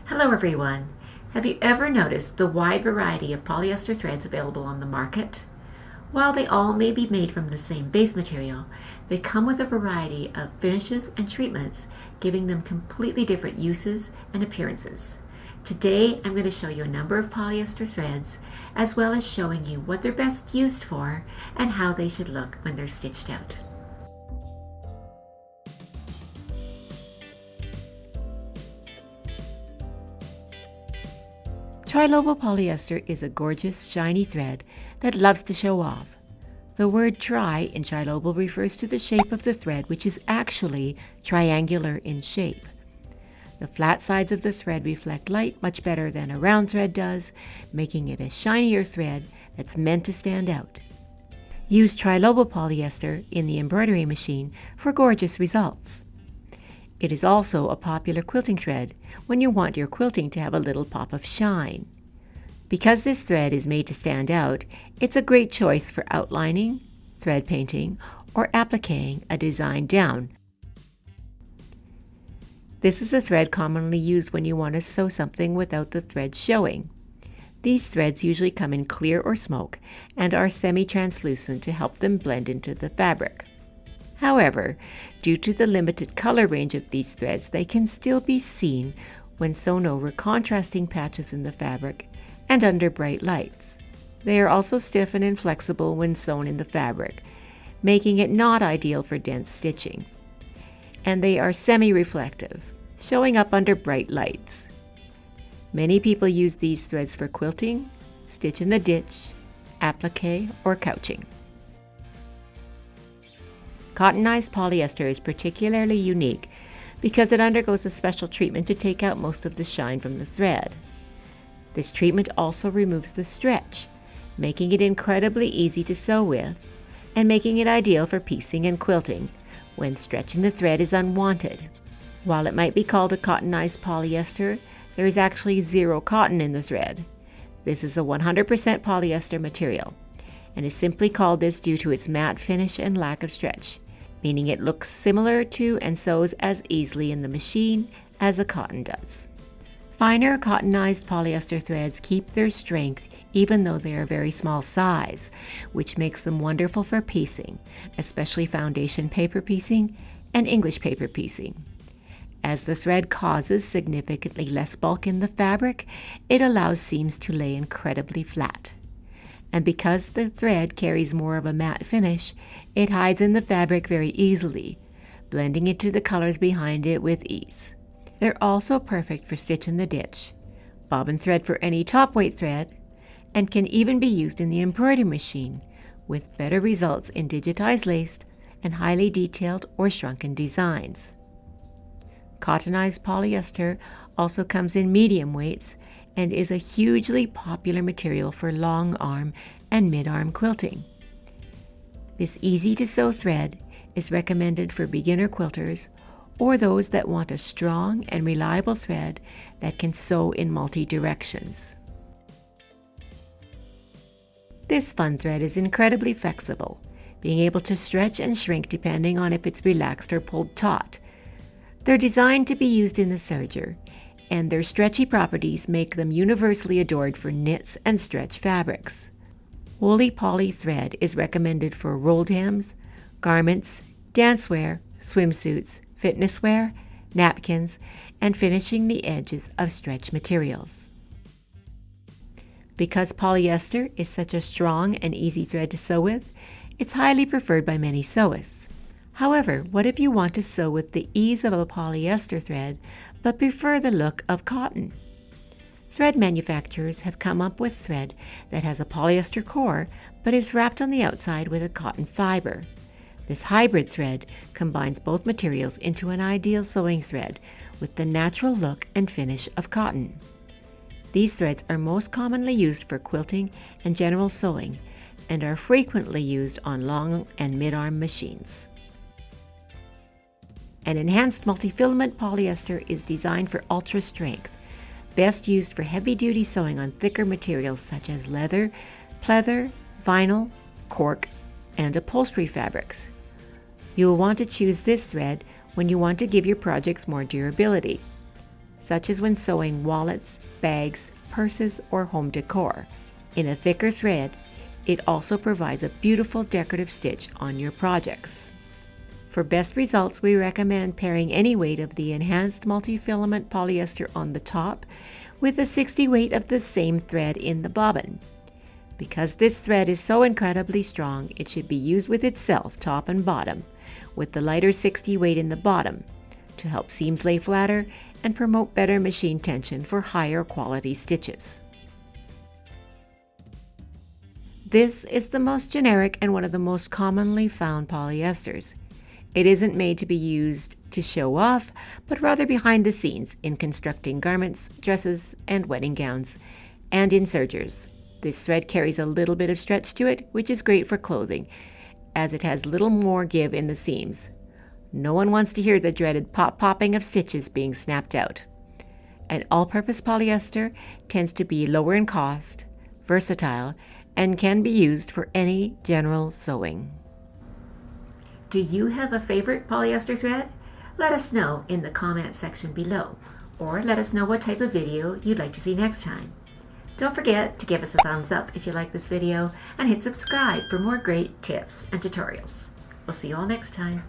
Hello everyone. Have you ever noticed the wide variety of polyester threads available on the market? While they all may be made from the same base material, they come with a variety of finishes and treatments, giving them completely different uses and appearances. Today I'm going to show you a number of polyester threads, as well as showing you what they're best used for and how they should look when they're stitched out. Trilobal polyester is a gorgeous, shiny thread that loves to show off. The word tri in trilobal refers to the shape of the thread, which is actually triangular in shape. The flat sides of the thread reflect light much better than a round thread does, making it a shinier thread that's meant to stand out. Use trilobal polyester in the embroidery machine for gorgeous results. It is also a popular quilting thread when you want your quilting to have a little pop of shine. Because this thread is made to stand out, it's a great choice for outlining, thread painting, or appliquing a design down. This is a thread commonly used when you want to sew something without the thread showing. These threads usually come in clear or smoke and are semi-translucent to help them blend into the fabric. However, due to the limited color range of these threads, they can still be seen when sewn over contrasting patches in the fabric and under bright lights. They are also stiff and inflexible when sewn in the fabric, making it not ideal for dense stitching. And they are semi-reflective, showing up under bright lights. Many people use these threads for quilting, stitch in the ditch, applique, or couching. Cottonized polyester is particularly unique because it undergoes a special treatment to take out most of the shine from the thread. This treatment also removes the stretch, making it incredibly easy to sew with and making it ideal for piecing and quilting when stretch in the thread is unwanted. While it might be called a cottonized polyester, there is actually zero cotton in the thread. This is a 100% polyester material and is simply called this due to its matte finish and lack of stretch, meaning it looks similar to and sews as easily in the machine as a cotton does. Finer cottonized polyester threads keep their strength even though they are very small size, which makes them wonderful for piecing, especially foundation paper piecing and English paper piecing. As the thread causes significantly less bulk in the fabric, it allows seams to lay incredibly flat. And because the thread carries more of a matte finish, it hides in the fabric very easily, blending into the colors behind it with ease. They're also perfect for stitch in the ditch, bobbin thread for any top weight thread, and can even be used in the embroidery machine, with better results in digitized lace and highly detailed or shrunken designs. Cottonized polyester also comes in medium weights and is a hugely popular material for long arm and mid-arm quilting. This easy-to-sew thread is recommended for beginner quilters or those that want a strong and reliable thread that can sew in multi-directions. This fun thread is incredibly flexible, being able to stretch and shrink depending on if it's relaxed or pulled taut. They're designed to be used in the serger, and their stretchy properties make them universally adored for knits and stretch fabrics. Woolly poly thread is recommended for rolled hems, garments, dancewear, swimsuits, fitness wear, napkins, and finishing the edges of stretch materials. Because polyester is such a strong and easy thread to sew with, it's highly preferred by many sewists. However, what if you want to sew with the ease of a polyester thread but prefer the look of cotton? Thread manufacturers have come up with thread that has a polyester core but is wrapped on the outside with a cotton fiber. This hybrid thread combines both materials into an ideal sewing thread with the natural look and finish of cotton. These threads are most commonly used for quilting and general sewing and are frequently used on long and mid-arm machines. An enhanced multi-filament polyester is designed for ultra strength, best used for heavy-duty sewing on thicker materials such as leather, pleather, vinyl, cork, and upholstery fabrics. You will want to choose this thread when you want to give your projects more durability. such as when sewing wallets, bags, purses, or home decor. In a thicker thread, it also provides a beautiful decorative stitch on your projects. For best results, we recommend pairing any weight of the enhanced multi-filament polyester on the top with the 60 weight of the same thread in the bobbin. Because this thread is so incredibly strong, it should be used with itself, top and bottom, with the lighter 60 weight in the bottom, to help seams lay flatter and promote better machine tension for higher quality stitches. This is the most generic and one of the most commonly found polyesters. It isn't made to be used to show off, but rather behind the scenes in constructing garments, dresses, and wedding gowns, and in sergers. This thread carries a little bit of stretch to it, which is great for clothing, as it has little more give in the seams. No one wants to hear the dreaded popping of stitches being snapped out. An all-purpose polyester tends to be lower in cost, versatile, and can be used for any general sewing. Do you have a favorite polyester thread? Let us know in the comment section below, or let us know what type of video you'd like to see next time. Don't forget to give us a thumbs up if you like this video, and hit subscribe for more great tips and tutorials. We'll see you all next time.